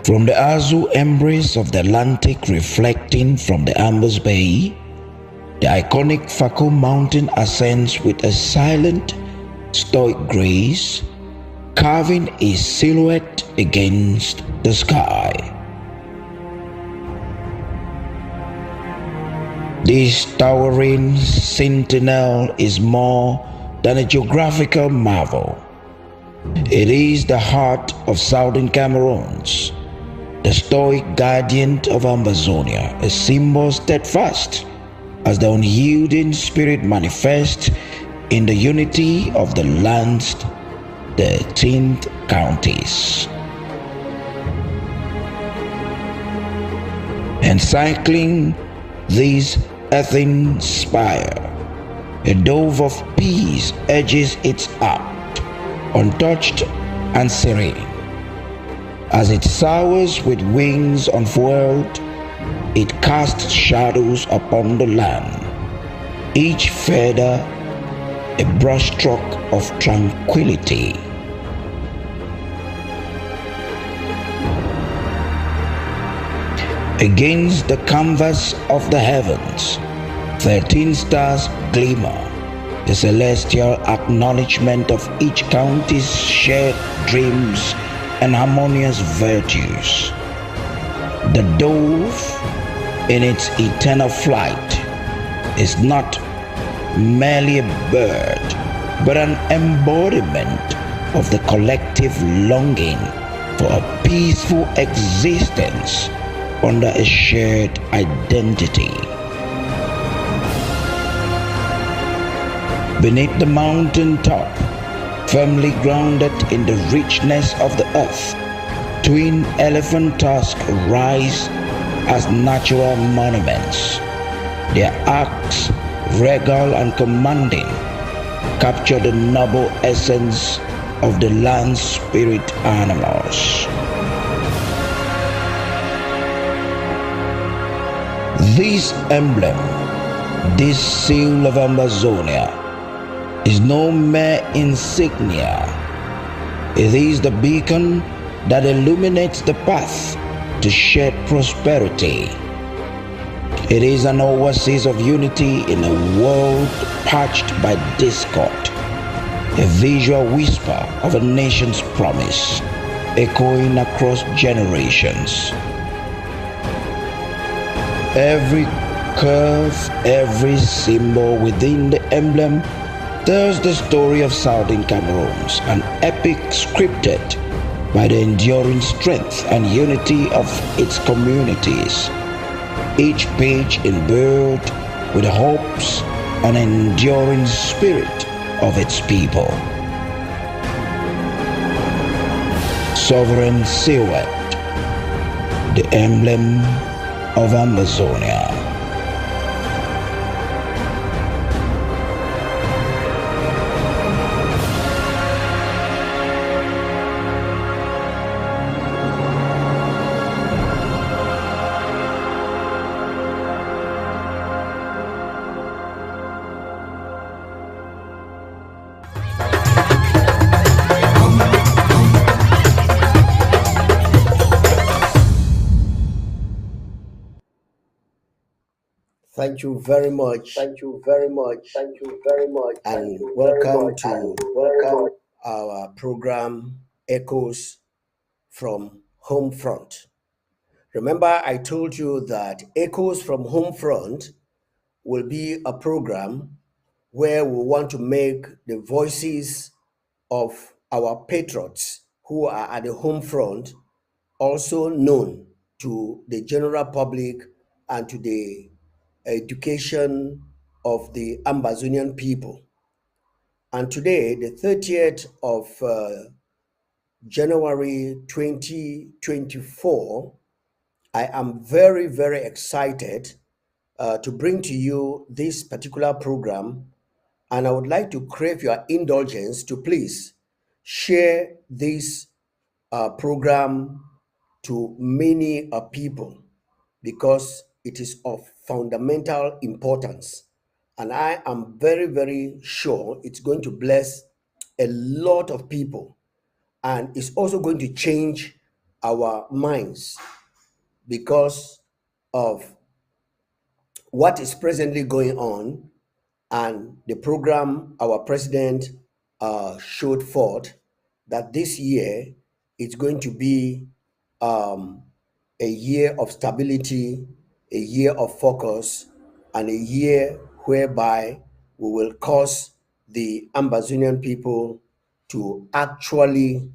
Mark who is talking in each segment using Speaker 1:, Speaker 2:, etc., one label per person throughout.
Speaker 1: From the azure embrace of the Atlantic reflecting from the Amber's Bay, the iconic Fako Mountain ascends with a silent, stoic grace, carving a silhouette against the sky. This towering sentinel is more than a geographical marvel. It is the heart of southern Cameroons, the stoic guardian of Amazonia, a symbol steadfast as the unyielding spirit manifests in the unity of the land's 13th counties. Encircling this earthen spire, a dove of peace edges its arc, untouched and serene. As it soars with wings unfurled, it casts shadows upon the land, each feather a brushstroke of tranquility. Against the canvas of the heavens, 13 stars glimmer, the celestial acknowledgement of each county's shared dreams and harmonious virtues. The dove, in its eternal flight, is not merely a bird, but an embodiment of the collective longing for a peaceful existence under a shared identity. Beneath the mountain top, firmly grounded in the richness of the earth, twin elephant tusks rise as natural monuments. Their arcs, regal and commanding, capture the noble essence of the land spirit animals. This emblem, this seal of Amazonia, is no mere insignia. It is the beacon that illuminates the path to shared prosperity. It is an oasis of unity in a world parched by discord, a visual whisper of a nation's promise, echoing across generations. Every curve, every symbol within the emblem tells the story of Southern Cameroons, an epic scripted by the enduring strength and unity of its communities. Each page imbued with the hopes and enduring spirit of its people. Sovereign silhouette, the emblem of Amazonia.
Speaker 2: Thank you very much.
Speaker 3: Thank you very much. Thank you very much.
Speaker 2: And welcome to our program Echoes from Home Front. Remember, I told you that Echoes from Home Front will be a program where we want to make the voices of our patriots who are at the home front also known to the general public and to the education of the Amazonian people. And today, the 30th of January 2024, I am very, very excited to bring to you this particular program. And I would like to crave your indulgence to please share this program to many people because it is of fundamental importance. And I am very, very sure it's going to bless a lot of people. And it's also going to change our minds because of what is presently going on and the program our president showed forth that this year it's going to be a year of stability, a year of focus, and a year whereby we will cause the Ambazonian people to actually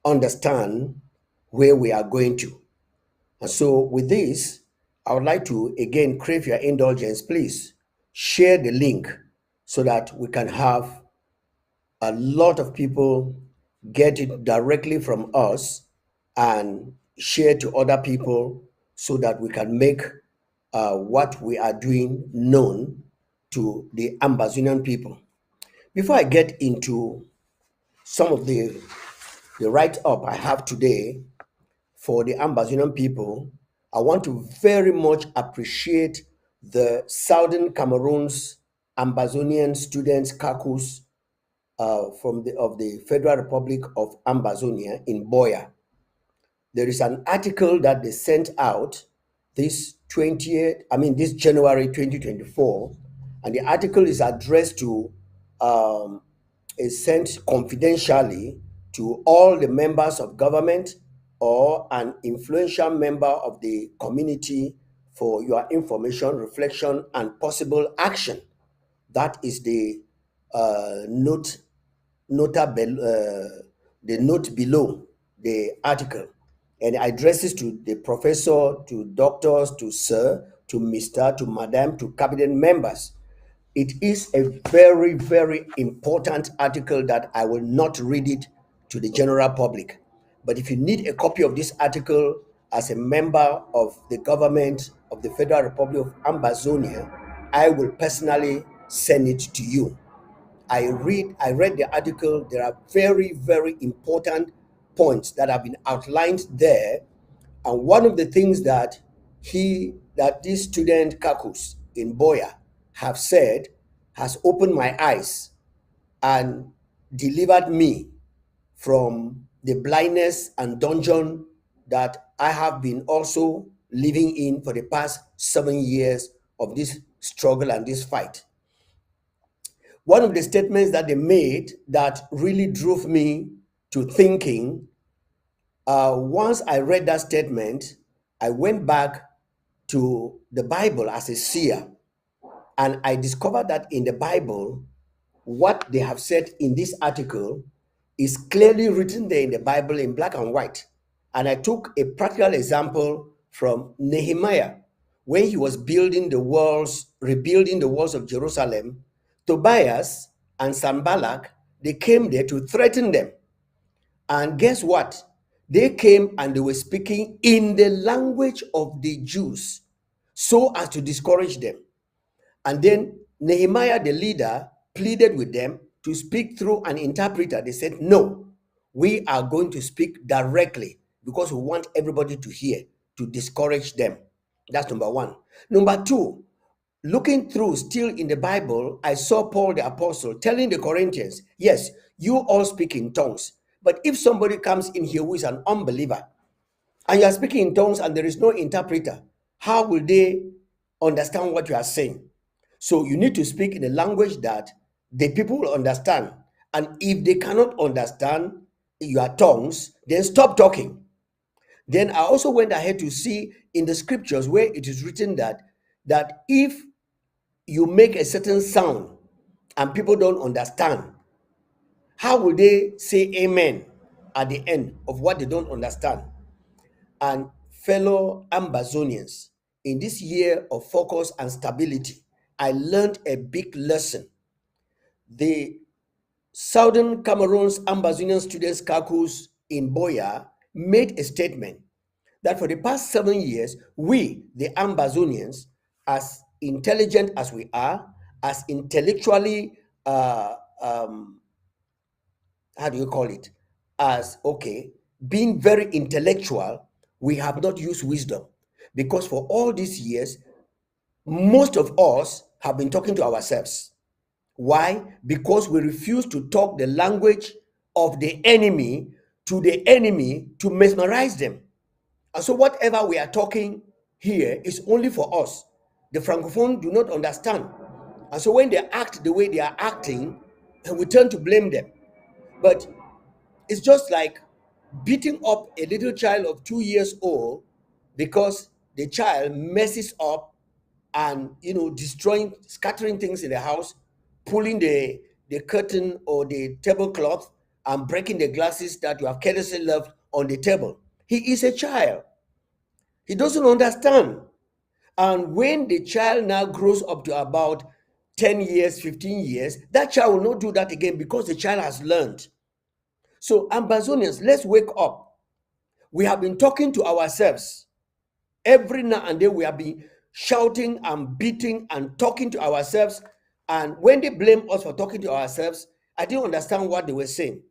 Speaker 2: understand where we are going to. And so, with this, I would like to again crave your indulgence. Please share the link so that we can have a lot of people get it directly from us and share to other people so that we can make what we are doing known to the Ambazonian people. Before I get into some of the write up I have today for the Ambazonian people, I want to very much appreciate the Southern Cameroon's Ambazonian students, CACUS, from the Federal Republic of Ambazonia in Boya. There is an article that they sent out this January 2024, and the article is addressed to is sent confidentially to all the members of government or an influential member of the community for your information, reflection, and possible action. That is the note the note below the article, and it addresses to the professor, to doctors, to sir, to Mr., to madam, to cabinet members. It is a very, very important article that I will not read it to the general public. But if you need a copy of this article as a member of the government of the Federal Republic of Ambazonia, I will personally send it to you. I read the article. There are very, very important points that have been outlined there. And one of the things that this student Kakus in Boya have said has opened my eyes and delivered me from the blindness and dungeon that I have been also living in for the past 7 years of this struggle and this fight. One of the statements that they made that really drove me to thinking, once I read that statement, I went back to the Bible as a seer, and I discovered that in the Bible, what they have said in this article is clearly written there in the Bible in black and white. And I took a practical example from Nehemiah when he was rebuilding the walls of Jerusalem. Tobias and Sanballat, they came there to threaten them. And guess what? They came and they were speaking in the language of the Jews so as to discourage them. And then Nehemiah, the leader, pleaded with them to speak through an interpreter. They said, no, we are going to speak directly because we want everybody to hear, to discourage them. That's number one. Number two, looking through still in the Bible, I saw Paul the apostle telling the Corinthians, yes, you all speak in tongues. But if somebody comes in here who is an unbeliever and you are speaking in tongues and there is no interpreter, how will they understand what you are saying? So you need to speak in a language that the people will understand. And if they cannot understand your tongues, then stop talking. Then I also went ahead to see in the scriptures where it is written that if you make a certain sound and people don't understand, how will they say amen at the end of what they don't understand? And fellow Ambazonians, in this year of focus and stability, I learned a big lesson. The Southern Cameroon's Ambazonian students caucus in Boya made a statement that for the past 7 years, we, the Ambazonians, as intelligent as we are, as intellectually, being very intellectual, we have not used wisdom. Because for all these years, most of us have been talking to ourselves. Why? Because we refuse to talk the language of the enemy to the enemy to mesmerize them. And so whatever we are talking here is only for us. The Francophone do not understand. And so when they act the way they are acting, and we turn to blame them. But it's just like beating up a little child of 2 years old because the child messes up and destroying, scattering things in the house, pulling the curtain or the tablecloth and breaking the glasses that you have carelessly left on the table. He is a child. He doesn't understand. And when the child now grows up to about 10 years, 15 years, that child will not do that again because the child has learned. So, Ambazonians, let's wake up. We have been talking to ourselves. Every now and then we have been shouting and beating and talking to ourselves. And when they blame us for talking to ourselves, I didn't understand what they were saying.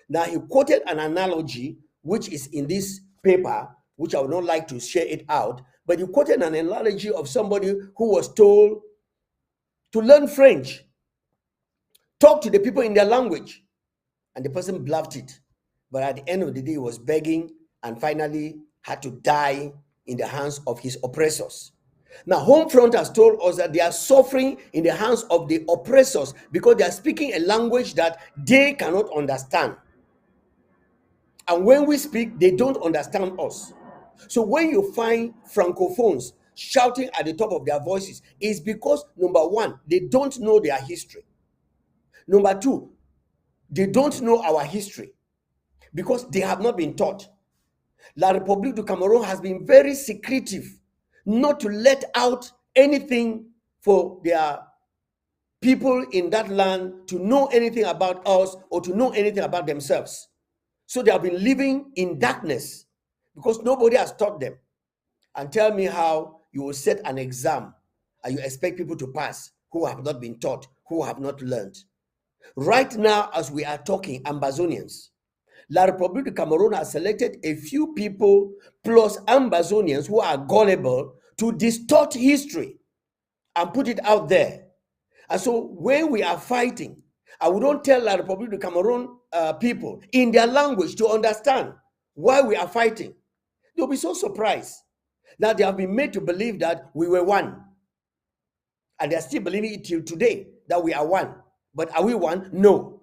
Speaker 2: Now, he quoted an analogy, which is in this paper, which I would not like to share it out, but he quoted an analogy of somebody who was told to learn French, talk to the people in their language, and the person bluffed it. But at the end of the day, he was begging and finally had to die in the hands of his oppressors. Now, Homefront has told us that they are suffering in the hands of the oppressors because they are speaking a language that they cannot understand. And when we speak, they don't understand us. So when you find Francophones shouting at the top of their voices, it's because, number one, they don't know their history. Number two, they don't know our history because they have not been taught. La République du Cameroon has been very secretive, not to let out anything for their people in that land to know anything about us or to know anything about themselves. So they have been living in darkness because nobody has taught them. And tell me how you will set an exam and you expect people to pass who have not been taught, who have not learned. Right now, as we are talking, Ambazonians, La République du Cameroon has selected a few people plus Ambazonians who are gullible to distort history and put it out there. And so when we are fighting, I would not tell La République du Cameroon people in their language to understand why we are fighting. They'll be so surprised that they have been made to believe that we were one. And they're still believing it till today that we are one. But are we one? No.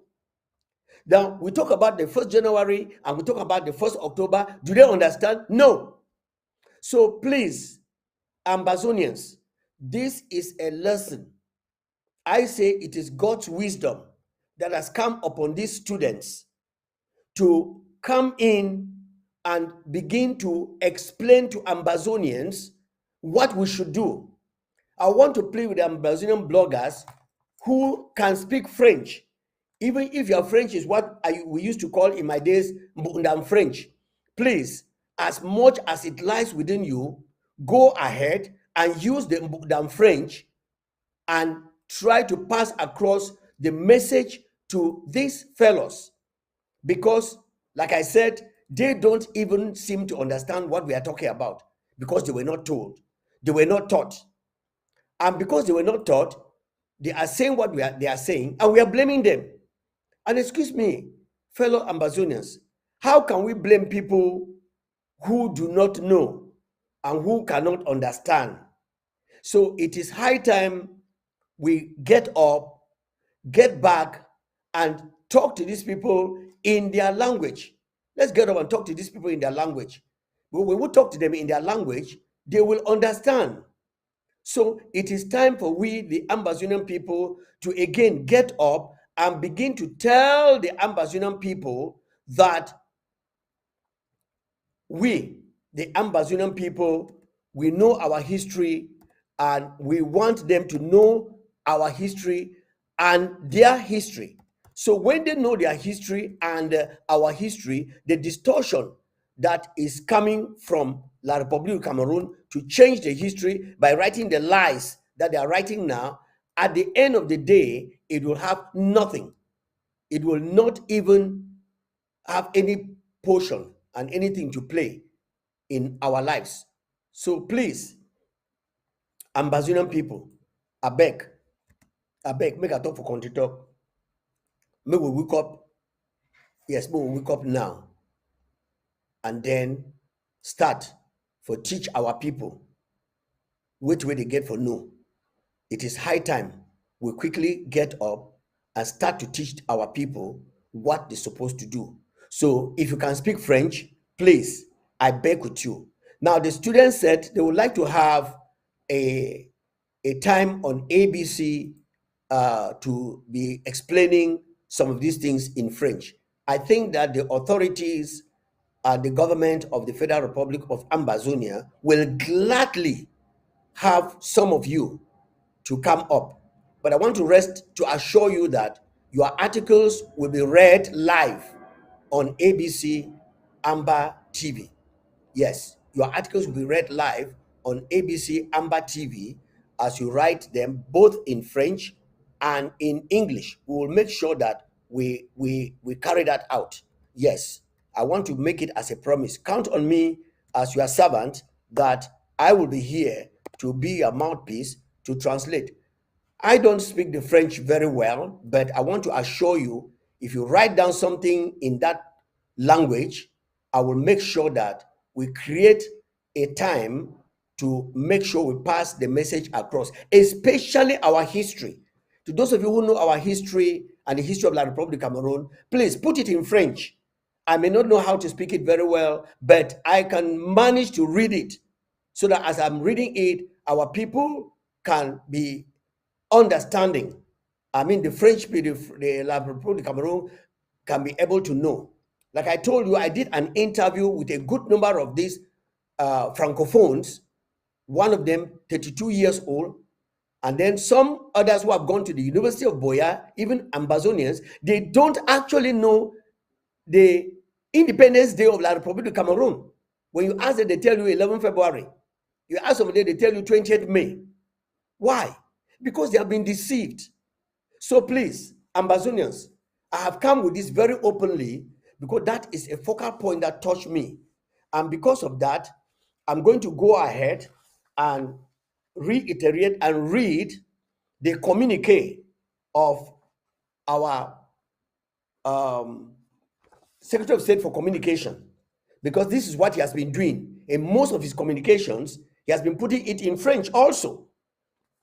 Speaker 2: Now, we talk about the 1st January and we talk about the 1st October. Do they understand? No. So please, Ambazonians, this is a lesson. I say it is God's wisdom that has come upon these students to come in and begin to explain to Ambazonians what we should do. I want to play with Ambazonian bloggers who can speak French, even if your French is what we used to call in my days Mbundam French. Please, as much as it lies within you, go ahead and use the Mbundam French and try to pass across the message to these fellows, because like I said, they don't even seem to understand what we are talking about because they were not told, they were not taught. And because they were not taught, they are saying what they are saying, and we are blaming them. And excuse me, fellow Ambazonians, how can we blame people who do not know and who cannot understand? So it is high time we get up, get back, and talk to these people in their language. Let's get up and talk to these people in their language. But when we talk to them in their language, they will understand. So it is time for we, the Ambazonian people, to again get up and begin to tell the Ambazonian people that we, the Ambazonian people, we know our history and we want them to know our history and their history. So when they know their history and our history, the distortion that is coming from La République du Cameroon to change the history by writing the lies that they are writing now, at the end of the day, it will have nothing. It will not even have any portion and anything to play in our lives. So please, Ambazonian people, I beg, make a talk for country talk. May we wake up. Yes, may we wake up now and then start for teach our people which way they get for no. It is high time we quickly get up and start to teach our people what they're supposed to do. So if you can speak French, please, I beg with you. Now the students said they would like to have a time on ABC to be explaining some of these things in French. I think that the authorities, the government of the Federal Republic of Ambazonia will gladly have some of you to come up. But I want to assure you that your articles will be read live on ABC Amber TV. Yes, your articles will be read live on ABC Amber TV as you write them both in French and in English. We will make sure that we carry that out. Yes, I want to make it as a promise. Count on me as your servant that I will be here to be your mouthpiece to translate. I don't speak the French very well, but I want to assure you, if you write down something in that language, I will make sure that we create a time to make sure we pass the message across, especially our history. To those of you who know our history and the history of La République Cameroon, please put it in French. I may not know how to speak it very well, but I can manage to read it so that as I'm reading it, our people can be understanding. I mean, the French people, the La République Cameroon can be able to know. Like I told you, I did an interview with a good number of these Francophones, one of them 32 years old, and then some others who have gone to the University of Boya, even Ambazonians, they don't actually know the Independence Day of La République du Cameroon. When you ask them, they tell you 11 February. You ask somebody, they tell you 20th May. Why? Because they have been deceived. So please, Ambazonians, I have come with this very openly because that is a focal point that touched me. And because of that, I'm going to go ahead and reiterate and read the communique of our Secretary of State for Communication, because this is what he has been doing. In most of his communications, he has been putting it in French also.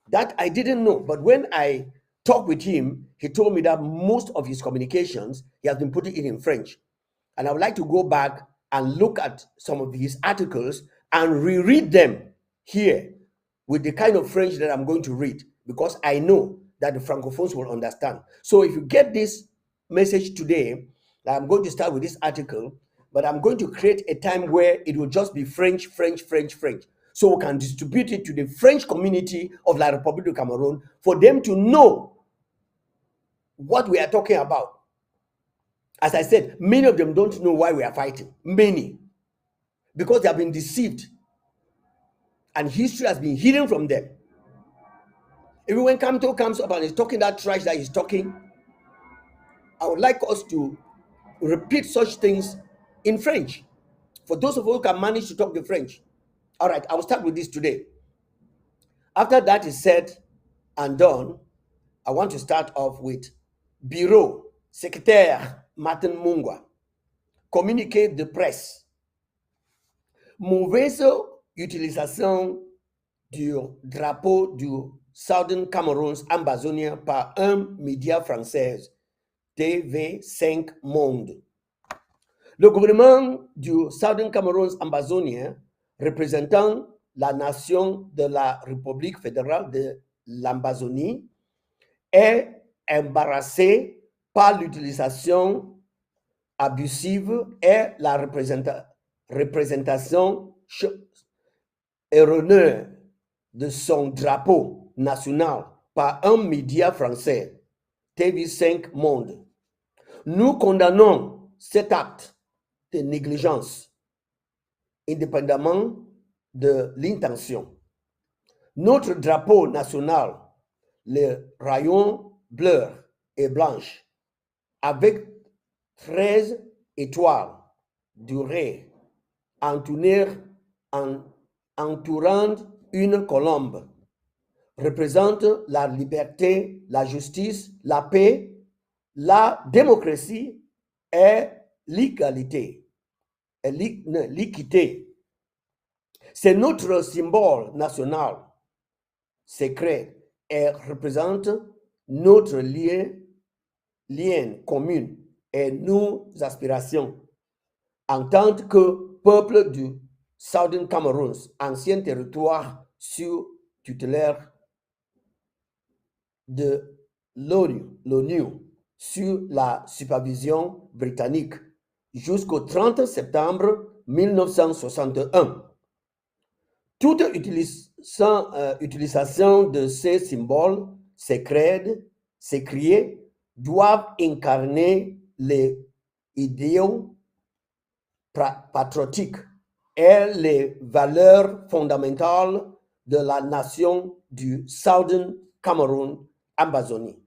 Speaker 2: That I didn't know, but when I talked with him, he told me that most of his communications, he has been putting it in French. And I would like to go back and look at some of his articles and reread them here with the kind of French that I'm going to read, because I know that the Francophones will understand. So if you get this message today, I'm going to start with this article, but I'm going to create a time where it will just be French, French, French, French. So we can distribute it to the French community of La République du Cameroon for them to know what we are talking about. As I said, many of them don't know why we are fighting. Many. Because they have been deceived. And history has been hidden from them. Even when Kamto comes up and is talking that trash that he's talking, I would like us to repeat such things in French. For those of you who can manage to talk the French. All right, I will start with this today. After that is said and done, I want to start off with Bureau, Secrétaire Martin Mungwa, communiqué de presse. Mauvaise utilisation du drapeau du Southern Cameroon ambazonien par un média français, TV5 Monde. Le gouvernement du Southern Cameroon ambazonien, représentant la nation de la République fédérale de l'Ambazonie, est embarrassé par l'utilisation abusive et la représentation erronée de son drapeau national par un média français, TV5 Monde. Nous condamnons cet acte de négligence, indépendamment de l'intention. Notre drapeau national, le rayon bleu et blanche, avec 13 étoiles dorées entourant une colombe, représente la liberté, la justice, la paix, la démocratie et l'égalité. et l'équité. C'est notre symbole national secret et représente notre lien commun et nos aspirations en tant que peuple du Southern Cameroun, ancien territoire sur tutélaire de l'ONU sur la supervision britannique jusqu'au 30 septembre 1961. Toute utilisation de ces symboles s'écriés doivent incarner les idéaux patriotiques et les valeurs fondamentales de la nation du Southern Cameroun Amazonie,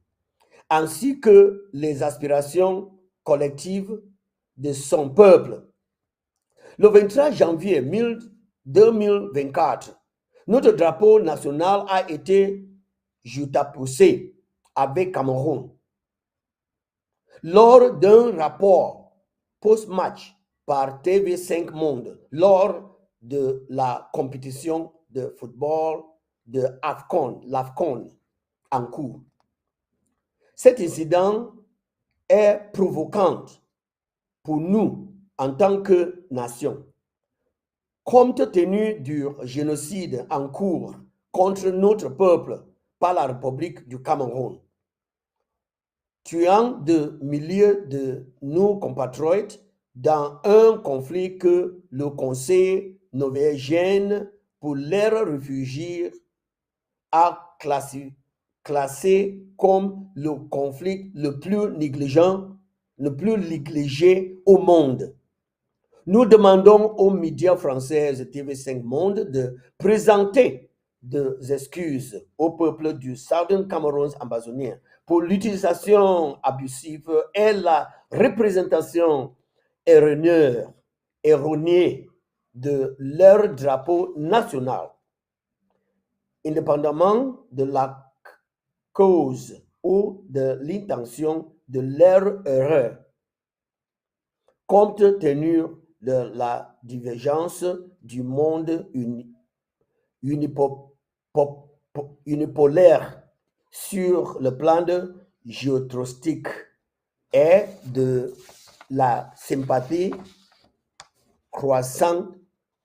Speaker 2: ainsi que les aspirations collectives de son peuple. Le 23 janvier 2024, notre drapeau national a été juxtaposé avec Cameroun. Lors d'un rapport post-match par TV5 Monde, lors de la compétition de football de l'AFCON en cours. Cet incident est provoquant pour nous en tant que nation. Compte tenu du génocide en cours contre notre peuple par la République du Cameroun, tuant de milliers de nos compatriotes dans un conflit que le Conseil norvégien pour les réfugiés a classé comme le conflit le plus négligé au monde. Nous demandons aux médias français TV5 Monde de présenter des excuses au peuple du Southern Cameroun amazonien pour l'utilisation abusive et la représentation erronée de leur drapeau national, indépendamment de la cause ou de l'intention de leur erreur. Compte tenu de la divergence du monde unipolaire sur le plan géostratégique et de la sympathie croissante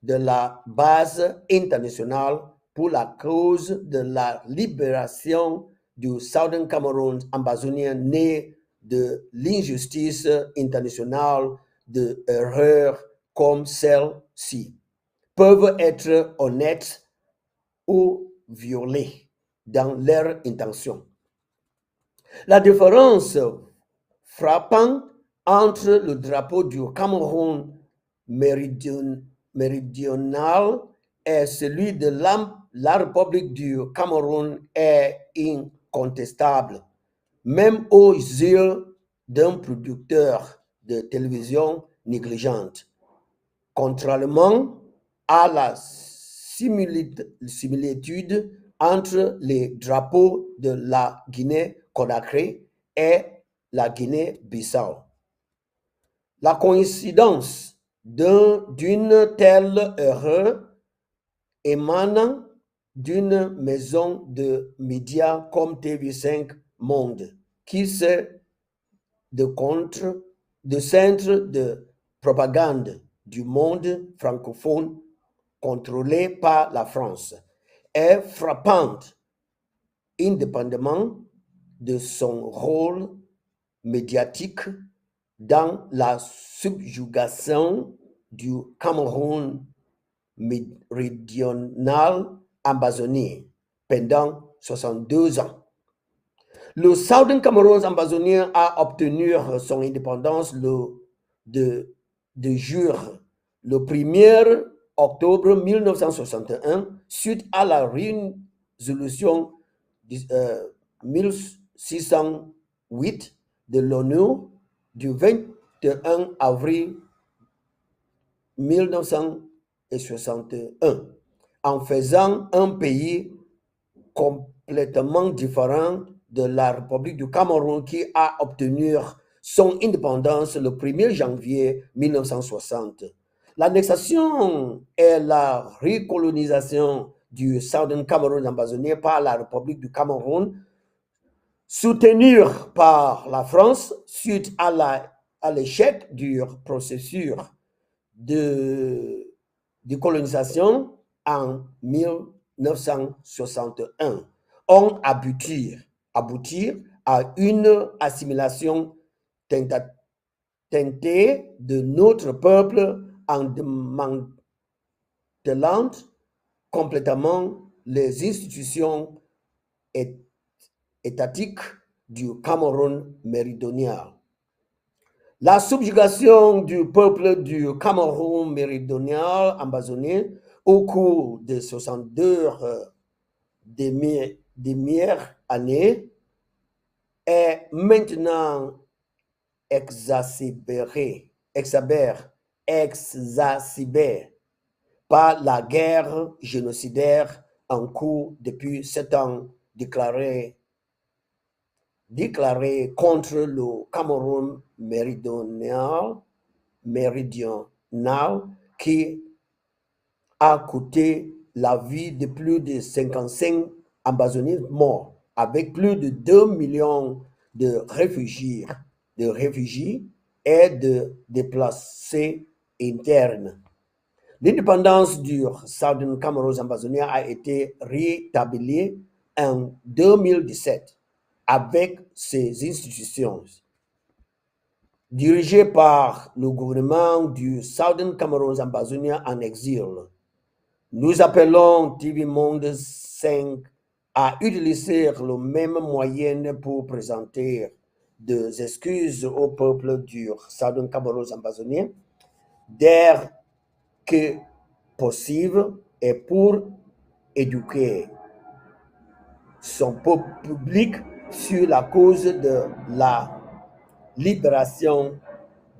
Speaker 2: de la base internationale pour la cause de la libération du Southern Cameroun amazonien né de l'injustice internationale de erreurs comme celle-ci peuvent être honnêtes ou violés dans leurs intentions. La différence frappante entre le drapeau du Cameroun méridional et celui de la République du Cameroun est incontestable, même aux yeux d'un producteur de télévision négligente. Contrairement à la similitude entre les drapeaux de la Guinée-Conakry et la Guinée-Bissau. La coïncidence d'une telle erreur émanant d'une maison de médias comme TV5 Monde, qui sert de centre de propagande du monde francophone contrôlé par la France, est frappante, indépendamment de son rôle médiatique dans la subjugation du Cameroun méridional amazonien pendant 62 ans. Le Southern Cameroun amazonien a obtenu son indépendance de jure le 1er octobre 1961 suite à la résolution 1608 de l'ONU du 21 avril 1961, en faisant un pays complètement différent de la République du Cameroun qui a obtenu son indépendance le 1er janvier 1960. L'annexation et la recolonisation du Southern Cameroun ambazonien par la République du Cameroun, soutenue par la France suite à l'échec du processus de colonisation en 1961, ont abouti à une assimilation teintée de notre peuple en démantelant complètement les institutions étatiques du Cameroun méridional. La subjugation du peuple du Cameroun méridional ambazonien au cours des 62 dernières années est maintenant exacerbée par la guerre génocidaire en cours depuis 7 ans déclarée contre le Cameroun méridional qui a coûté la vie de plus de 55 Amazoniens morts, avec plus de 2 millions de réfugiés et de déplacés internes. L'indépendance du Southern Cameroun amazonien a été rétablie en 2017 avec ses institutions. Dirigé par le gouvernement du Southern Cameroun ambazonien en exil, nous appelons TV Monde 5 à utiliser le même moyen pour présenter des excuses au peuple du Southern Cameroun ambazonien dès que possible et pour éduquer son peuple public sur la cause de la libération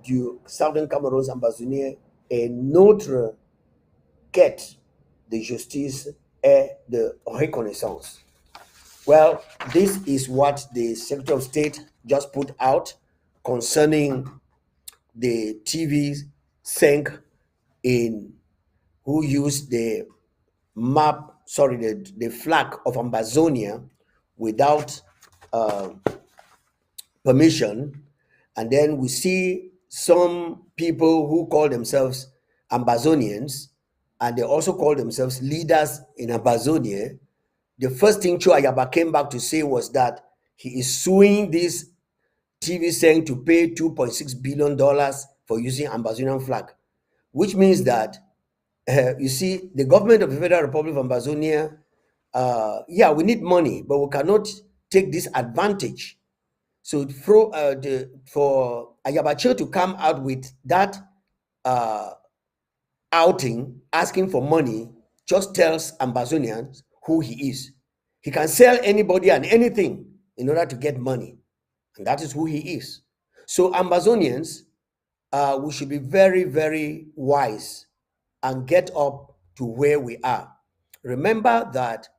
Speaker 2: du Southern Cameroun ambazonien et notre quête de justice et de reconnaissance. Well, this is what the Secretary of State just put out concerning the TV sync in who used the flag of Amazonia without permission. And then we see some people who call themselves Amazonians, and they also call themselves leaders in Amazonia. The first thing Cho Ayaba came back to say was that he is suing this TV saying to pay $2.6 billion for using Amazonian flag, which means that, you see, the government of the Federal Republic of Amazonia, yeah, we need money, but we cannot take this advantage. So for Ayabacho to come out with that outing, asking for money, just tells Ambazonians who he is. He can sell anybody and anything in order to get money, and that is who he is. So Ambazonians, we should be very, very wise and get up to where we are. Remember that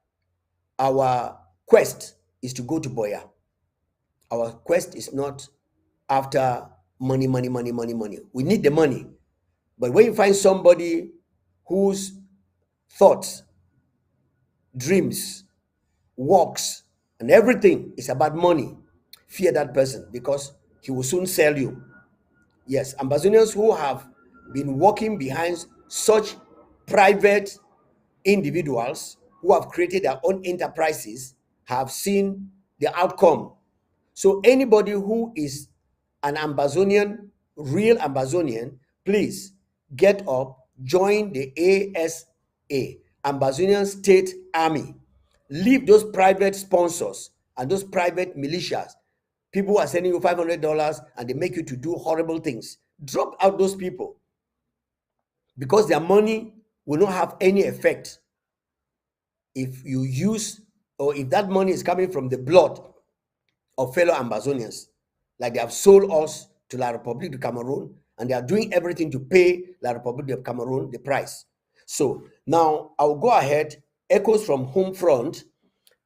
Speaker 2: our quest is to go to Boya. Our quest is not after money. We need the money. But when you find somebody whose thoughts, dreams, works, and everything is about money, fear that person because he will soon sell you. Yes, Ambazonians who have been working behind such private individuals who have created their own enterprises have seen the outcome. So anybody who is an Ambazonian, real Ambazonian, please get up, join the ASA, Ambazonian State Army. Leave those private sponsors and those private militias. People who are sending you $500 and they make you to do horrible things. Drop out those people because their money will not have any effect if you use, or if that money is coming from the blood of fellow Ambazonians, like they have sold us to La République du Cameroun, and they are doing everything to pay La République du Cameroun the price. So now I'll go ahead. Echoes from home front.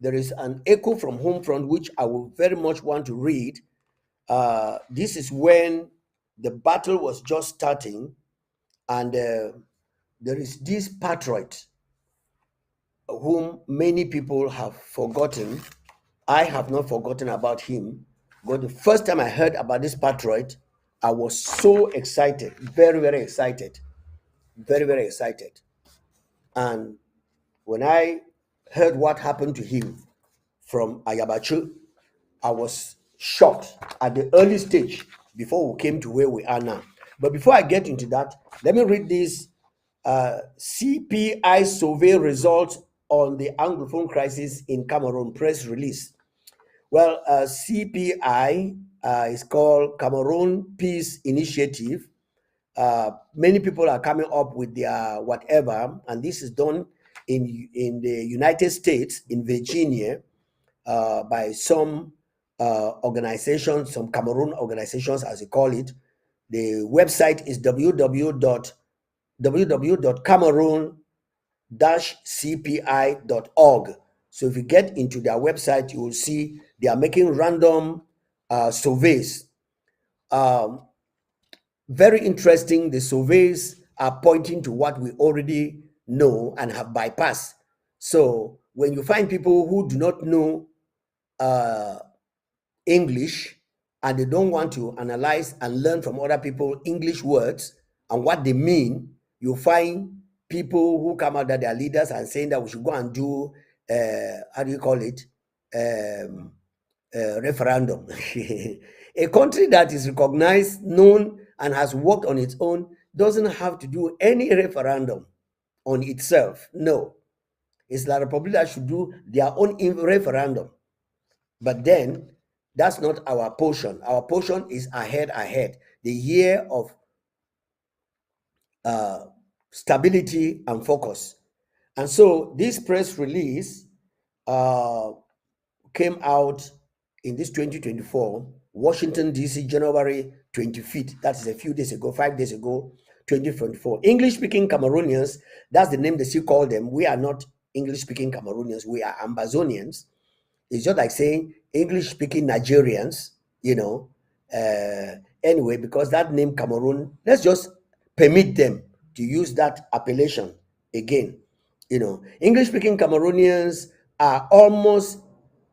Speaker 2: There is an echo from home front which I will very much want to read. This is when the battle was just starting, And there is this patriot whom many people have forgotten. I have not forgotten about him. But the first time I heard about this patriot, I was so excited, very, very excited, very, very excited. And when I heard what happened to him from Ayabachu, I was shocked at the early stage before we came to where we are now. But before I get into that, let me read this CPI survey results on the Anglophone crisis in Cameroon press release. Well, CPI is called Cameroon Peace Initiative. Many people are coming up with their whatever, and this is done in the United States, in Virginia, by some organizations, some Cameroon organizations, as they call it. The website is www.cameroon-cpi.org. So if you get into their website, you will see they are making random surveys. Very interesting. The surveys are pointing to what we already know and have bypassed. So when you find people who do not know English and they don't want to analyze and learn from other people English words and what they mean, you find people who come out that they are leaders and saying that we should go and do how do you call it, referendum. A country that is recognized, known, and has worked on its own doesn't have to do any referendum on itself. No, it's La Republic that should do their own referendum. But then that's not our portion. Our portion is ahead, the year of stability and focus. And so this press release came out in this 2024, Washington, D.C., January 25th. That is a few days ago, 5 days ago, 2024. English-speaking Cameroonians, that's the name they still call them. We are not English-speaking Cameroonians. We are Ambazonians. It's just like saying English-speaking Nigerians, anyway, because that name Cameroon, let's just permit them to use that appellation again. English-speaking Cameroonians are almost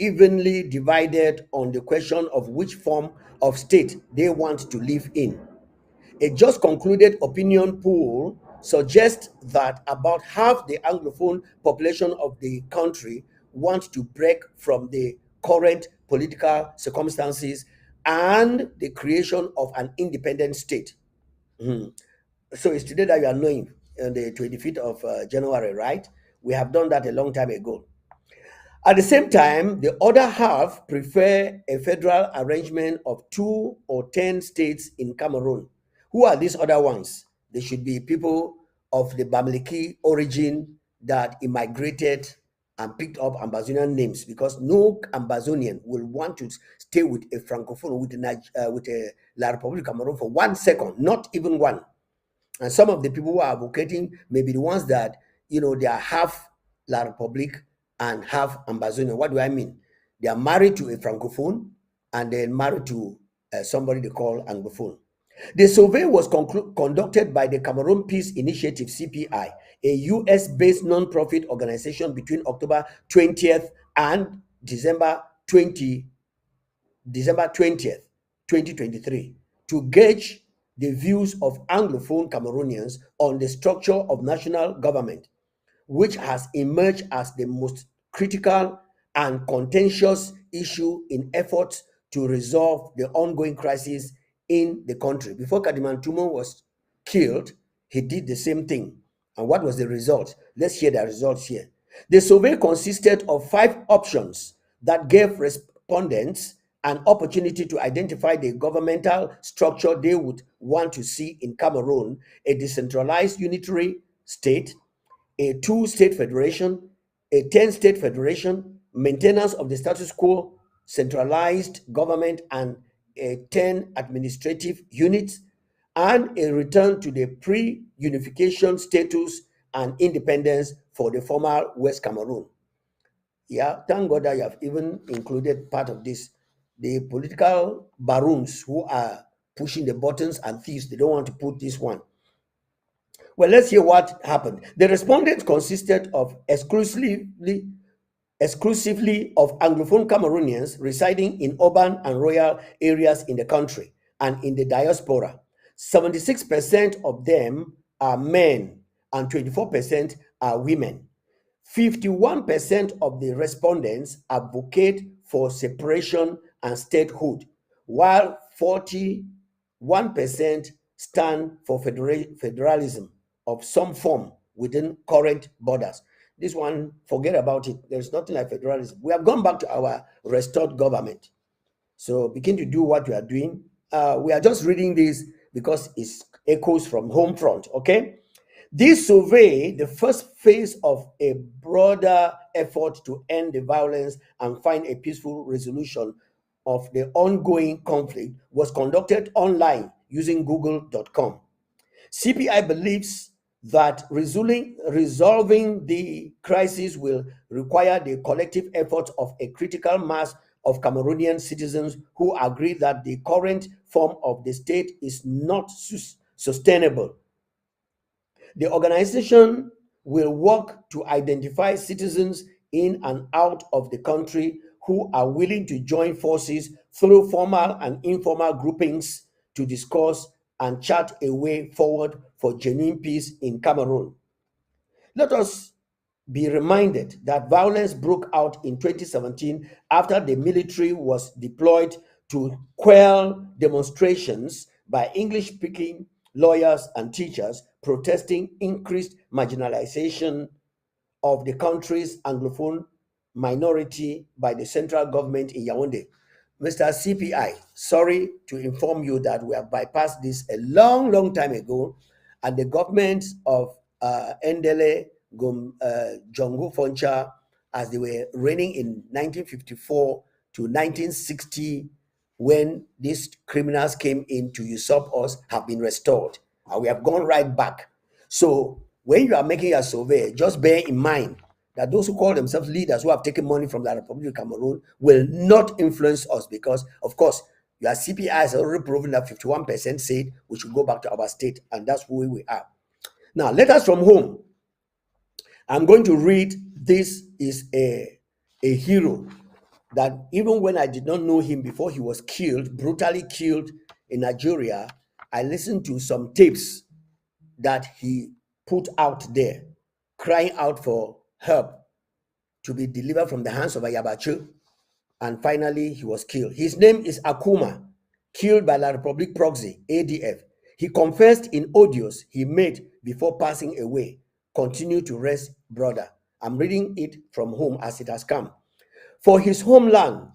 Speaker 2: evenly divided on the question of which form of state they want to live in. A just concluded opinion poll suggests that about half the Anglophone population of the country want to break from the current political circumstances and the creation of an independent state. So it's today that you are knowing, on the 25th of January, right? We have done that a long time ago. At the same time, the other half prefer a federal arrangement of 2 or 10 states in Cameroon. Who are these other ones? They should be people of the Bamileke origin that immigrated and picked up Ambazonian names, because no Ambazonian will want to stay with a Francophone, with a La République Cameroon for 1 second, not even one. And some of the people who are advocating may be the ones that, they are half La République and half Ambazonian. What do I mean? They are married to a Francophone and then married to somebody they call Anglophone. The survey was conducted by the Cameroon Peace Initiative, CPI, a US-based non-profit organization between October 20th and December 20th, 2023, to gauge the views of Anglophone Cameroonians on the structure of national government, which has emerged as the most critical and contentious issue in efforts to resolve the ongoing crisis in the country. Before Kadimantumo was killed, he did the same thing. And what was the result? Let's hear the results here. The survey consisted of 5 options that gave respondents an opportunity to identify the governmental structure they would want to see in Cameroon: a decentralized unitary state, a 2-state federation, a 10-state federation, maintenance of the status quo, centralized government, and a 10 administrative units, and a return to the pre-unification status and independence for the former West Cameroon. Yeah, thank God that you have even included part of this. The political barons who are pushing the buttons and thieves, they don't want to put this one. Well, let's hear what happened. The respondents consisted of exclusively of Anglophone Cameroonians residing in urban and rural areas in the country and in the diaspora. 76% of them are men and 24% are women. 51% of the respondents advocate for separation and statehood, while 41% stand for federalism of some form within current borders. This one, forget about it. There's nothing like federalism. We have gone back to our restored government. So begin to do what you are doing. We are just reading this because it's echoes from home front, okay? This survey, the first phase of a broader effort to end the violence and find a peaceful resolution of the ongoing conflict, was conducted online using google.com. CPI believes that resolving the crisis will require the collective effort of a critical mass of Cameroonian citizens who agree that the current form of the state is not sustainable. The organization will work to identify citizens in and out of the country who are willing to join forces through formal and informal groupings to discuss and chart a way forward for genuine peace in Cameroon. Let us be reminded that violence broke out in 2017 after the military was deployed to quell demonstrations by English speaking lawyers and teachers protesting increased marginalization of the country's Anglophone minority by the central government in Yaoundé. Mr. CPI, sorry to inform you that we have bypassed this a long, long time ago, and the government of Endele Jongo Foncha, as they were reigning in 1954 to 1960, when these criminals came in to usurp us, have been restored. And we have gone right back. So when you are making a survey, just bear in mind that those who call themselves leaders who have taken money from the Republic of Cameroon will not influence us because, of course, your CPI has already proven that 51% said we should go back to our state, and that's who we are. Now, letters from home. I'm going to read. This is a hero that even when I did not know him before he was killed, brutally killed in Nigeria, I listened to some tapes that he put out there, crying out for help to be delivered from the hands of Ayabacho, and finally he was killed. His name is Akuma, killed by La Republique Proxy, ADF. He confessed in audios he made before passing away. Continue to rest, brother. I'm reading it from home as it has come. For his homeland,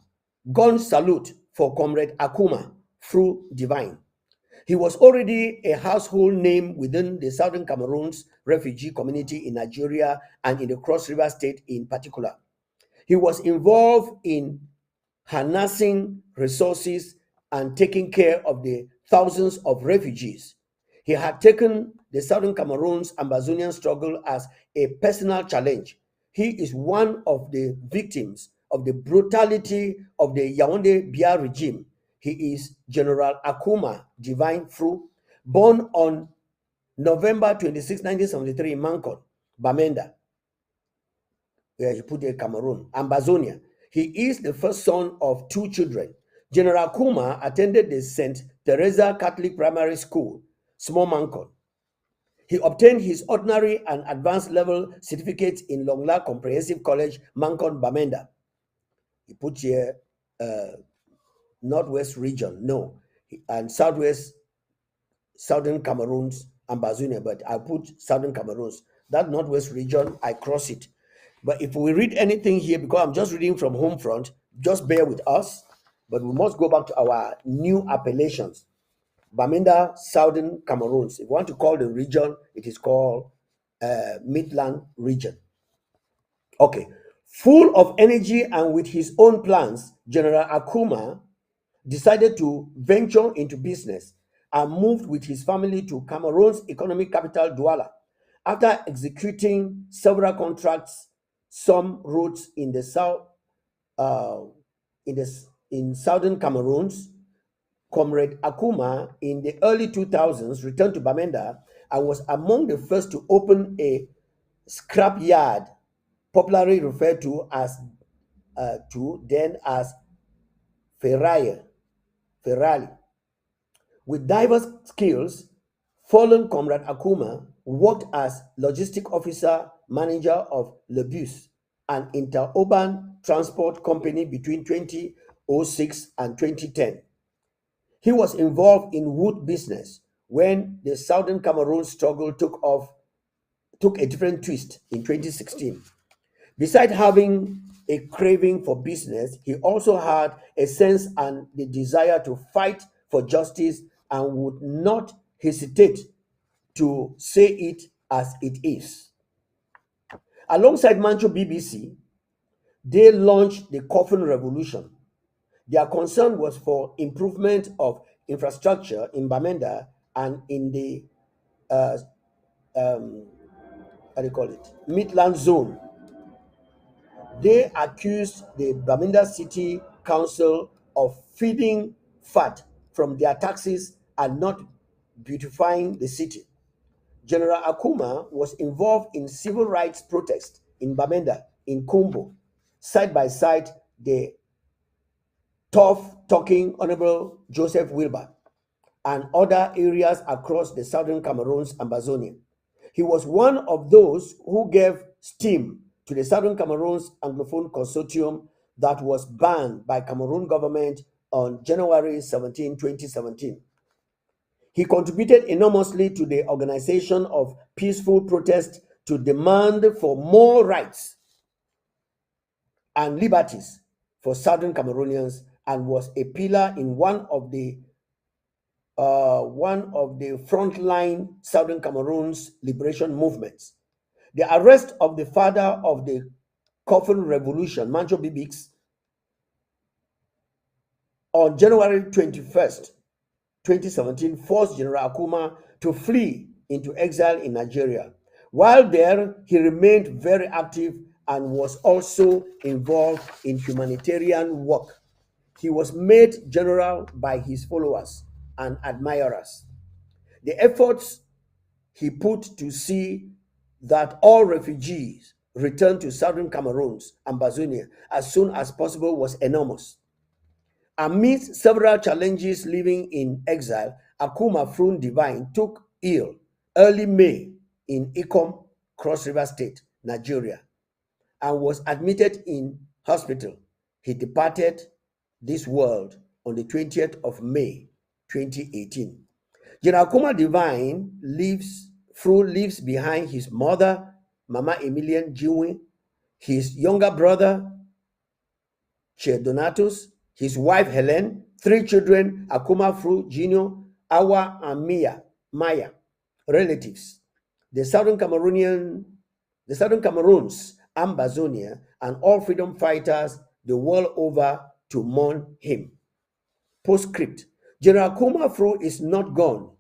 Speaker 2: gun salute for Comrade Akuma through divine. He was already a household name within the Southern Cameroon's refugee community in Nigeria and in the Cross River State in particular. He was involved in harnessing resources and taking care of the thousands of refugees. He had taken the Southern Cameroon's Ambazonian struggle as a personal challenge. He is one of the victims of the brutality of the Yaoundé Biya regime. He is General Akuma Divine Fru, born on November 26, 1973 in Mankon, Bamenda, where he put it, Cameroon, Ambazonia. He is the first son of two children. General Akuma attended the St. Teresa Catholic Primary School, Small Mankon. He obtained his ordinary and advanced level certificates in Longla Comprehensive College, Mankon, Bamenda. He put here Northwest region, no, and Southwest, Southern Cameroon's Ambazonia, but I put Southern Cameroon's. That Northwest region, I cross it. But if we read anything here, because I'm just reading from home front, just bear with us. But we must go back to our new appellations. Bamenda, Southern Cameroons. If you want to call the region, it is called Midland region. Okay. Full of energy and with his own plans, General Akuma decided to venture into business and moved with his family to Cameroon's economic capital, Douala. After executing several contracts, some roads in the south, in southern Cameroons, Comrade Akuma in the early 2000s returned to Bamenda and was among the first to open a scrap yard, popularly referred to as then as ferraille. With diverse skills, fallen Comrade Akuma worked as logistic officer manager of Le Bus, an interurban transport company between 2006 and 2010. He was involved in wood business when the Southern Cameroon struggle took a different twist in 2016. Besides having a craving for business, he also had a sense and the desire to fight for justice and would not hesitate to say it as it is. Alongside Mancho BBC, they launched the Coffin Revolution. Their concern was for improvement of infrastructure in Bamenda and in the uh, how do you call it, Midland Zone. They accused the Bamenda City Council of feeding fat from their taxes and not beautifying the city. General Akuma was involved in civil rights protests in Bamenda, in Kumbo, side by side the tough talking Honorable Joseph Wilbur and other areas across the southern Cameroon's Amazonia. He was one of those who gave steam to the Southern Cameroon's Anglophone Consortium that was banned by Cameroon government on January 17, 2017. He contributed enormously to the organization of peaceful protests to demand for more rights and liberties for Southern Cameroonians and was a pillar in one of the frontline Southern Cameroon's liberation movements. The arrest of the father of the Coffin Revolution, Mancho Bibix, on January 21st, 2017, forced General Akuma to flee into exile in Nigeria. While there, he remained very active and was also involved in humanitarian work. He was made general by his followers and admirers. The efforts he put to see that all refugees returned to southern Cameroon's Ambazonia as soon as possible was enormous. Amidst several challenges living in exile, Akuma Frun Divine took ill early May in Ikom, Cross River State, Nigeria, and was admitted in hospital. He departed this world on the 20th of May, 2018. General Akuma Divine lives behind his mother, Mama Emilian Jiwe, his younger brother, Che Donatus, his wife Helen, three children, Akuma Fru, Gino, Awa, and Maya, relatives. The Southern Cameroons, Ambazonia, and all freedom fighters the world over to mourn him. Postscript: General Akuma Fru is not gone.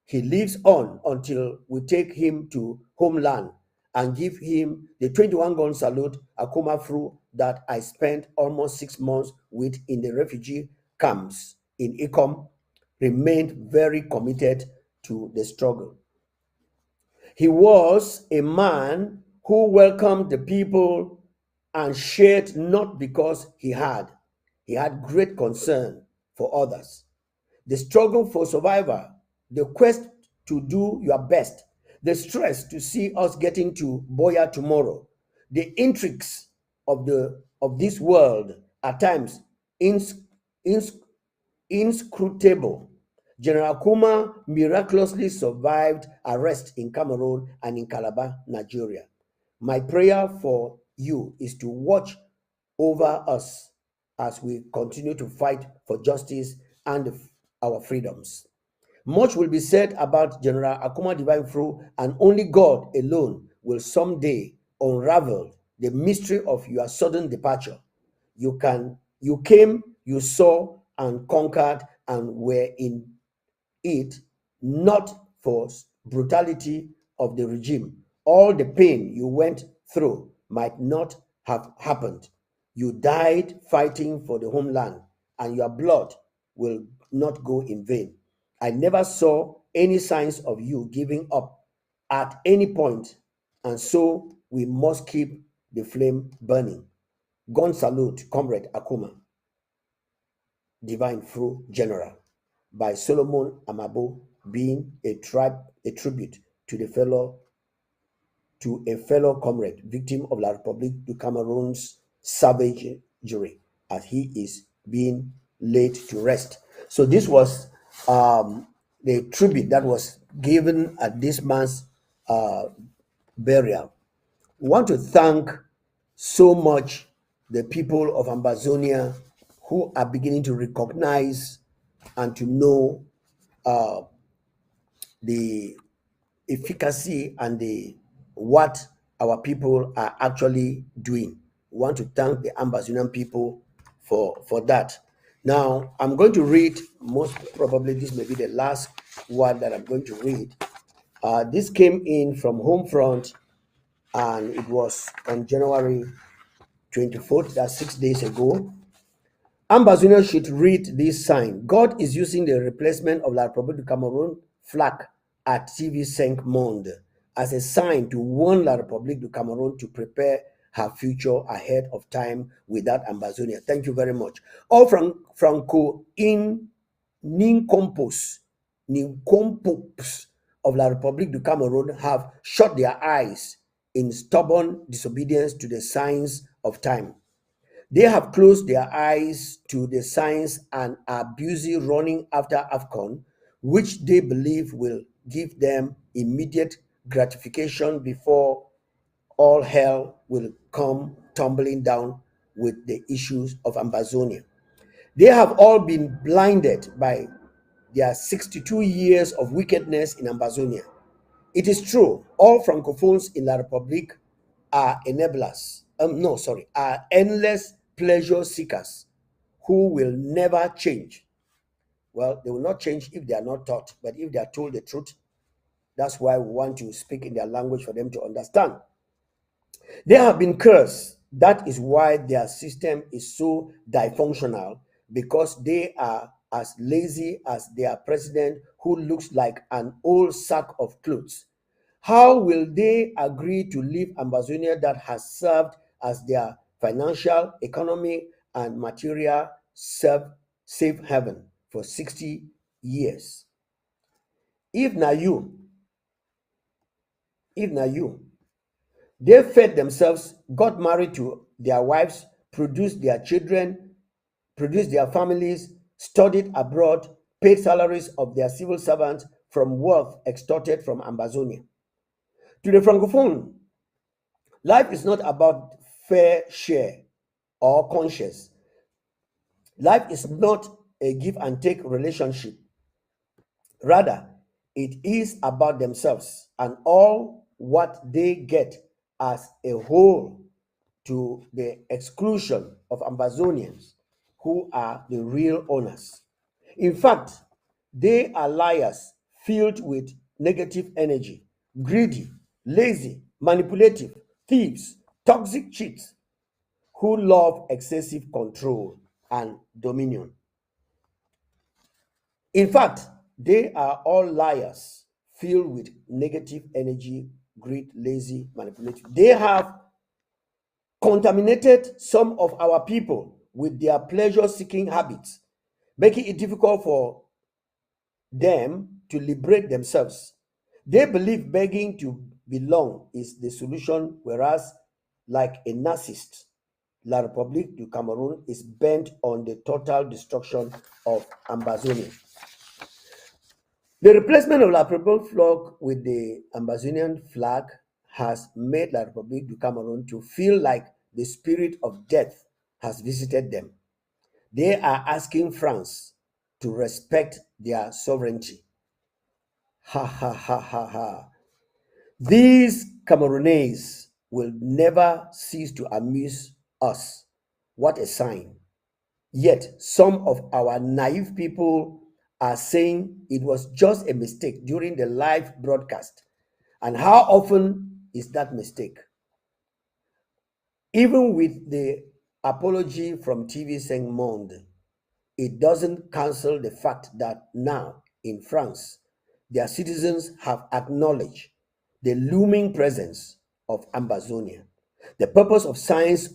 Speaker 2: He lives on until we take him to homeland and give him the 21-gun salute Akuma Fru that I spent almost 6 months with in the refugee camps in Ikom, remained very committed to the struggle. He was a man who welcomed the people and shared not because he had great concern for others. The struggle for survival, the quest to do your best, the stress to see us getting to Boya tomorrow, the intrigues of this world at times inscrutable. General Akuma miraculously survived arrest in Cameroon and in Calabar, Nigeria. My prayer for you is to watch over us as we continue to fight for justice and our freedoms. Much will be said about General Akuma Divine Fru, and only God alone will someday unravel the mystery of your sudden departure. You came, you saw and conquered and were in it not for brutality of the regime. All the pain you went through might not have happened. You died fighting for the homeland, and your blood will not go in vain. I never saw any signs of you giving up at any point, and so we must keep the flame burning. Gun salute, Comrade Akuma, Divine Fru General, by Solomon Amabo, being a tribute to a fellow comrade, victim of La République du Cameroon's savagery, as he is being laid to rest. So this was the tribute that was given at this man's burial. We want to thank so much the people of Ambazonia who are beginning to recognize and to know the efficacy and the what our people are actually doing. We want to thank the Ambazonian people for that. Now, I'm going to read, most probably this may be the last one that I'm going to read. This came in from Homefront, and it was on January 24th, that's 6 days ago. Ambazonians should read this sign. God is using the replacement of La République du Cameroon flag at TV5 Monde as a sign to warn La République du Cameroon to prepare her future ahead of time without Ambazonia. Thank you very much. All Franco in nincompos of La République du Cameroon have shut their eyes in stubborn disobedience to the signs of time. They have closed their eyes to the signs and are busy running after AFCON, which they believe will give them immediate gratification before all hell will come tumbling down with the issues of Ambazonia. They have all been blinded by their 62 years of wickedness in Ambazonia. It is true, all Francophones in La République are enablers. Are endless pleasure seekers who will never change. Well, they will not change if they are not taught, but if they are told the truth, that's why we want to speak in their language for them to understand. They have been cursed. That is why their system is so dysfunctional, because they are as lazy as their president, who looks like an old sack of clothes. How will they agree to leave Ambazonia that has served as their financial, economic, and material safe haven for 60 years? If na you, they fed themselves, got married to their wives, produced their children, produced their families, studied abroad, paid salaries of their civil servants from wealth extorted from Ambazonia. To the Francophone, life is not about fair share or conscience. Life is not a give and take relationship. Rather, it is about themselves and all what they get as a whole, to the exclusion of Ambazonians, who are the real owners. In fact, they are liars filled with negative energy, greedy, lazy, manipulative, thieves, toxic cheats, who love excessive control and dominion. In fact, they are all liars filled with negative energy, greed, lazy, manipulative. They have contaminated some of our people with their pleasure seeking habits, making it difficult for them to liberate themselves. They believe begging to belong is the solution, whereas, like a narcissist, La République du Cameroon is bent on the total destruction of Ambazonia. The replacement of La République flag with the Ambazonian flag has made La République du Cameroon to feel like the spirit of death has visited them. They are asking France to respect their sovereignty. Ha ha ha ha ha. These Cameroonese will never cease to amuse us. What a sign. Yet some of our naive people are saying it was just a mistake during the live broadcast. And how often is that mistake? Even with the apology from TV5 Monde, it doesn't cancel the fact that now in France, their citizens have acknowledged the looming presence of Ambazonia. The purpose of science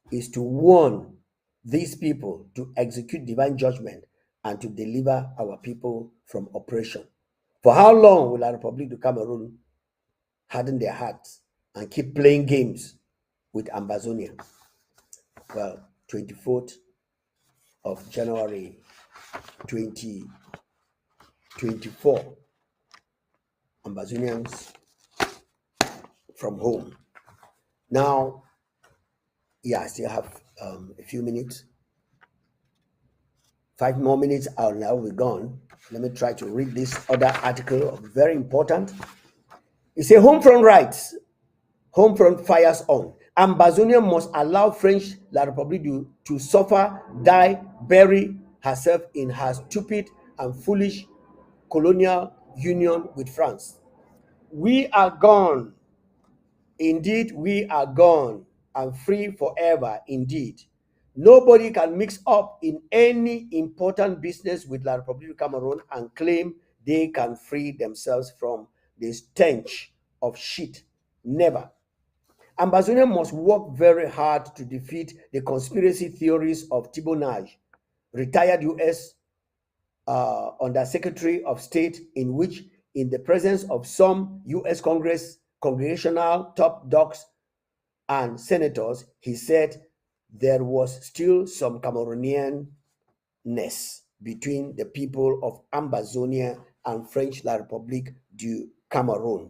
Speaker 2: is to warn these people to execute divine judgment and to deliver our people from oppression. For how long will the Republic of Cameroon harden their hearts and keep playing games with Ambazonia? Well, 24th of January 2024, Ambazonians from home. Now, yeah, I still have a few minutes. 5 more minutes, I'll now be gone. Let me try to read this other article, very important. It's a Homefront rights. Homefront fires on. Ambazonia must allow French La République to suffer, die, bury herself in her stupid and foolish colonial union with France. We are gone. Indeed, we are gone and free forever indeed. Nobody can mix up in any important business with La République of Cameroon and claim they can free themselves from the stench of shit. Never. Ambazonia must work very hard to defeat the conspiracy theories of Thibonage, retired U.S. Undersecretary of State, in which, in the presence of some U.S. congressional top dogs and senators, he said there was still some Cameroonianness between the people of Ambazonia and French La République du Cameroun.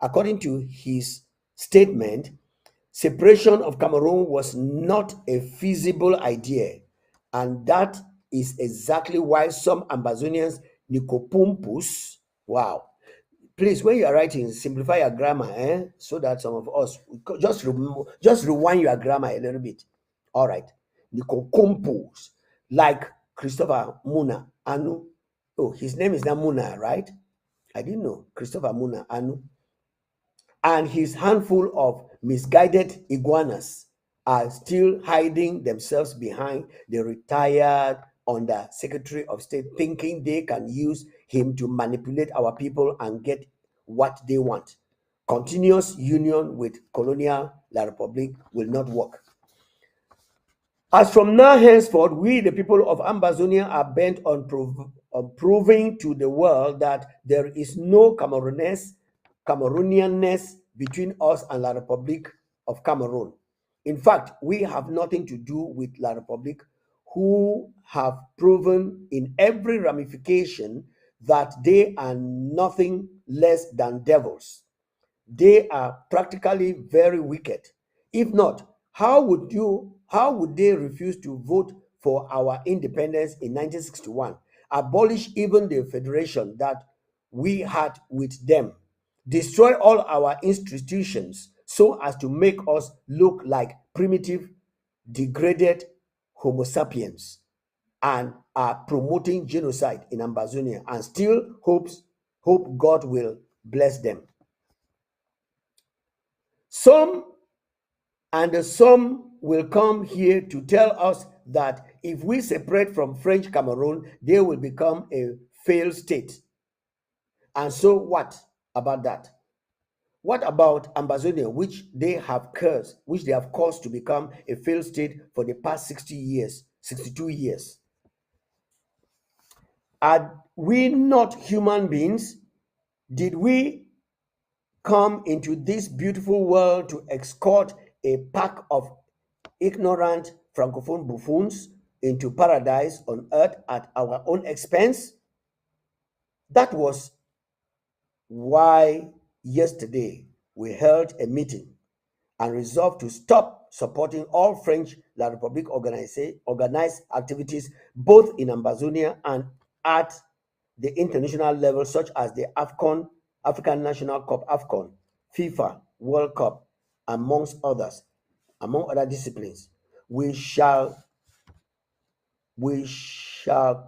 Speaker 2: According to his statement, separation of Cameroon was not a feasible idea, and that is exactly why some Ambazonians, Nicopumpus, wow. Please, when you are writing, simplify your grammar, so that some of us just rewind your grammar a little bit. All right, Nicopumpus, like Christopher Muna Anu. Oh, his name is not Muna, right? I didn't know. Christopher Muna Anu and his handful of misguided iguanas are still hiding themselves behind the retired Under Secretary of State, thinking they can use him to manipulate our people and get what they want. Continuous union with colonial La République will not work. As from now henceforth, we, the people of Ambazonia, are bent on proving to the world that there is no Cameroonianness between us and La République of Cameroon. In fact, we have nothing to do with La République, who have proven in every ramification that they are nothing less than devils. They are practically very wicked. If not, how would they refuse to vote for our independence in 1961, abolish even the federation that we had with them, destroy all our institutions so as to make us look like primitive, degraded Homo sapiens, and are promoting genocide in Ambazonia and still hope God will bless them? Some will come here to tell us that if we separate from French Cameroon, they will become a failed state. And so what about that? What about Ambazonia, which they have caused to become a failed state for the past 60 years, 62 years? Are we not human beings? Did we come into this beautiful world to escort a pack of ignorant francophone buffoons into paradise on earth at our own expense? That was why yesterday we held a meeting and resolved to stop supporting all French La République organized activities both in Ambazonia and at the international level, such as the African National Cup, AFCON, FIFA World Cup, among other disciplines. We shall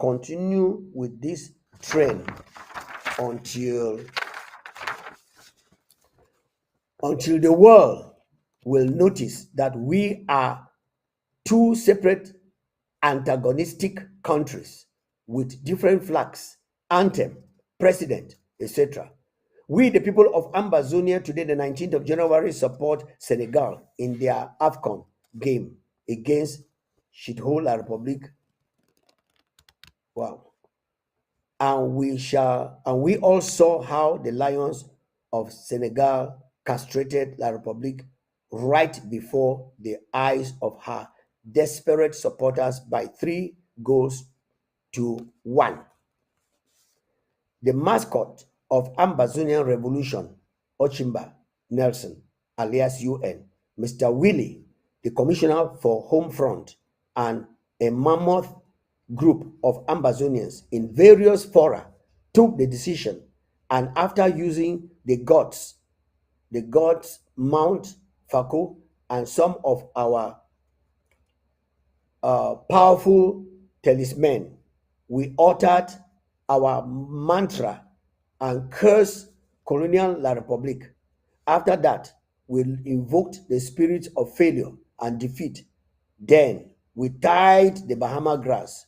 Speaker 2: continue with this trend until the world will notice that we are two separate antagonistic countries with different flags, anthem, president, etc. We, the people of Ambazonia, today, the 19th of January, support Senegal in their AFCON game against Shithole La Republique. Wow. And we all saw how the Lions of Senegal castrated La Republique right before the eyes of her desperate supporters by 3-1. The mascot of Ambazonian Revolution, Ochimba Nelson, alias UN, Mr. Willie, the commissioner for Home Front, and a mammoth group of Ambazonians in various fora took the decision, and after using the gods Mount Fako and some of our powerful talisman, we uttered our mantra and cursed colonial La Republique. After that, we invoked the spirit of failure and defeat. Then we tied the Bahama grass.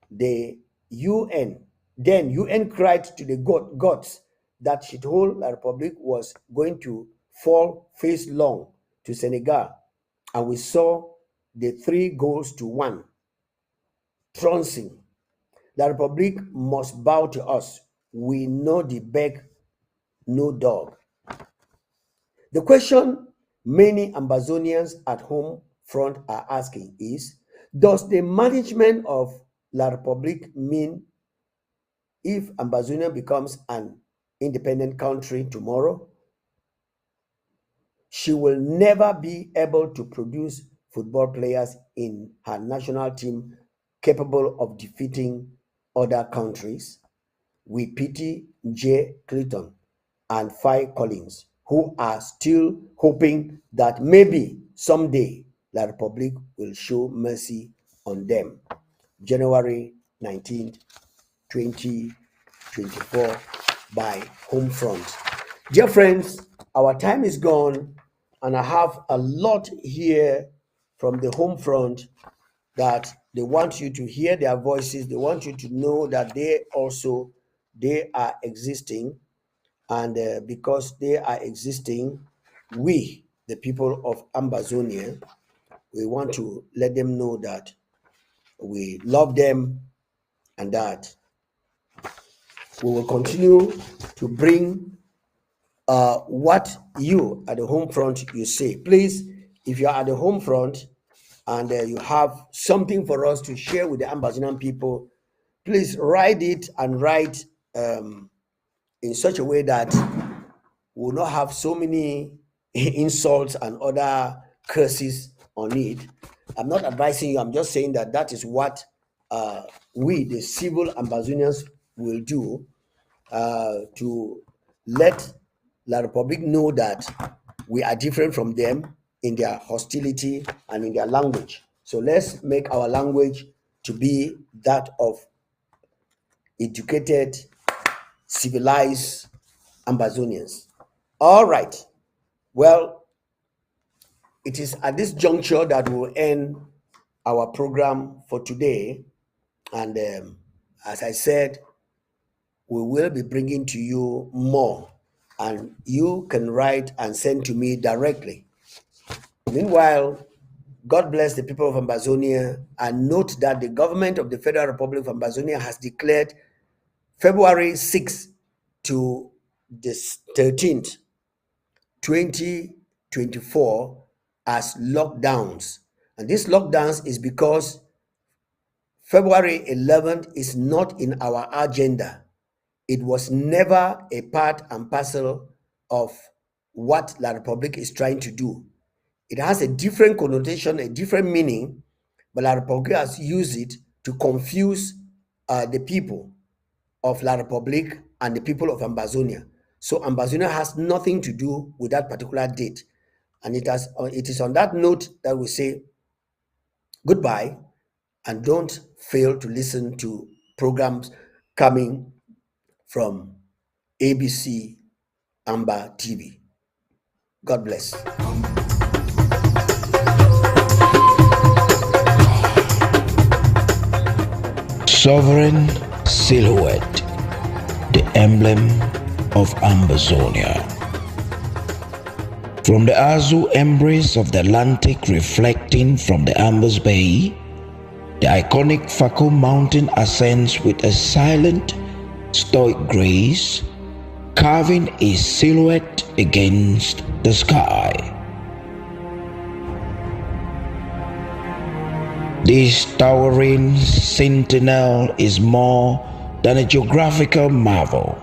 Speaker 2: The UN, then UN cried to the gods that Shithole La Republique was going to fall face long to Senegal, and we saw the 3-1 trouncing. The Republic must bow to us. We know the beg, no dog. The question many Ambazonians at home front are asking is, does the management of La Republique mean if Ambazonia becomes an independent country tomorrow, she will never be able to produce football players in her national team capable of defeating other countries? We pity J. Clinton and Phi Collins, who are still hoping that maybe someday La Republique will show mercy on them. January 19th, 2024 by Homefront. Dear friends, our time is gone, and I have a lot here from the Homefront that they want you to hear their voices. They want you to know that they are existing, and because they are existing, we, the people of Ambazonia, we want to let them know that we love them and that we will continue to bring what you at the home front you say. Please, if you are at the home front and you have something for us to share with the Ambazonian people, please write it, and write in such a way that we will not have so many insults and other curses on it. I'm not advising you, I'm just saying that that is what we, the civil Ambazonians, will do to let La Republique know that we are different from them in their hostility and in their language. So let's make our language to be that of educated, civilized Ambazonians. All right. Well, it is at this juncture that we'll end our program for today. And as I said, we will be bringing to you more, and you can write and send to me directly. Meanwhile, God bless the people of Ambazonia, and note that the government of the Federal Republic of Ambazonia has declared February 6th to the 13th, 2024 as lockdowns. And these lockdowns is because February 11th is not in our agenda. It was never a part and parcel of what La Republique is trying to do. It has a different connotation, a different meaning, but La Republique has used it to confuse the people of La Republique and the people of Ambazonia. So Ambazonia has nothing to do with that particular date. And it is on that note that we say goodbye, and don't fail to listen to programs coming from ABC Amba TV. God bless.
Speaker 1: Sovereign silhouette, the emblem of Amazonia. From the azure embrace of the Atlantic reflecting from the Ambas Bay, the iconic Faco Mountain ascends with a silent, stoic grace, carving a silhouette against the sky. This towering sentinel is more than a geographical marvel.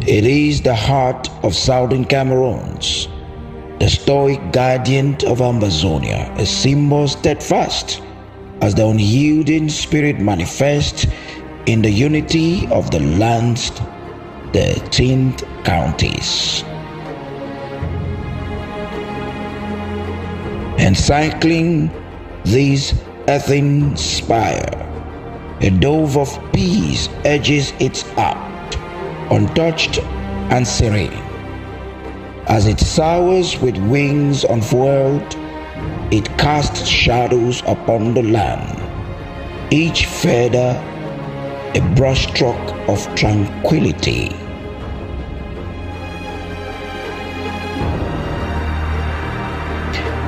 Speaker 1: It is the heart of southern Cameroons, the stoic guardian of Amazonia, a symbol steadfast as the unyielding spirit manifests in the unity of the land's 13th counties. Encircling this earthen spire, a dove of peace edges its arc, untouched and serene. As it soars with wings unfurled, it casts shadows upon the land, each feather a brushstroke of tranquility.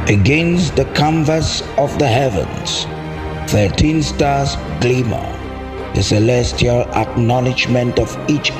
Speaker 1: Against the canvas of the heavens, 13 stars glimmer, the celestial acknowledgement of each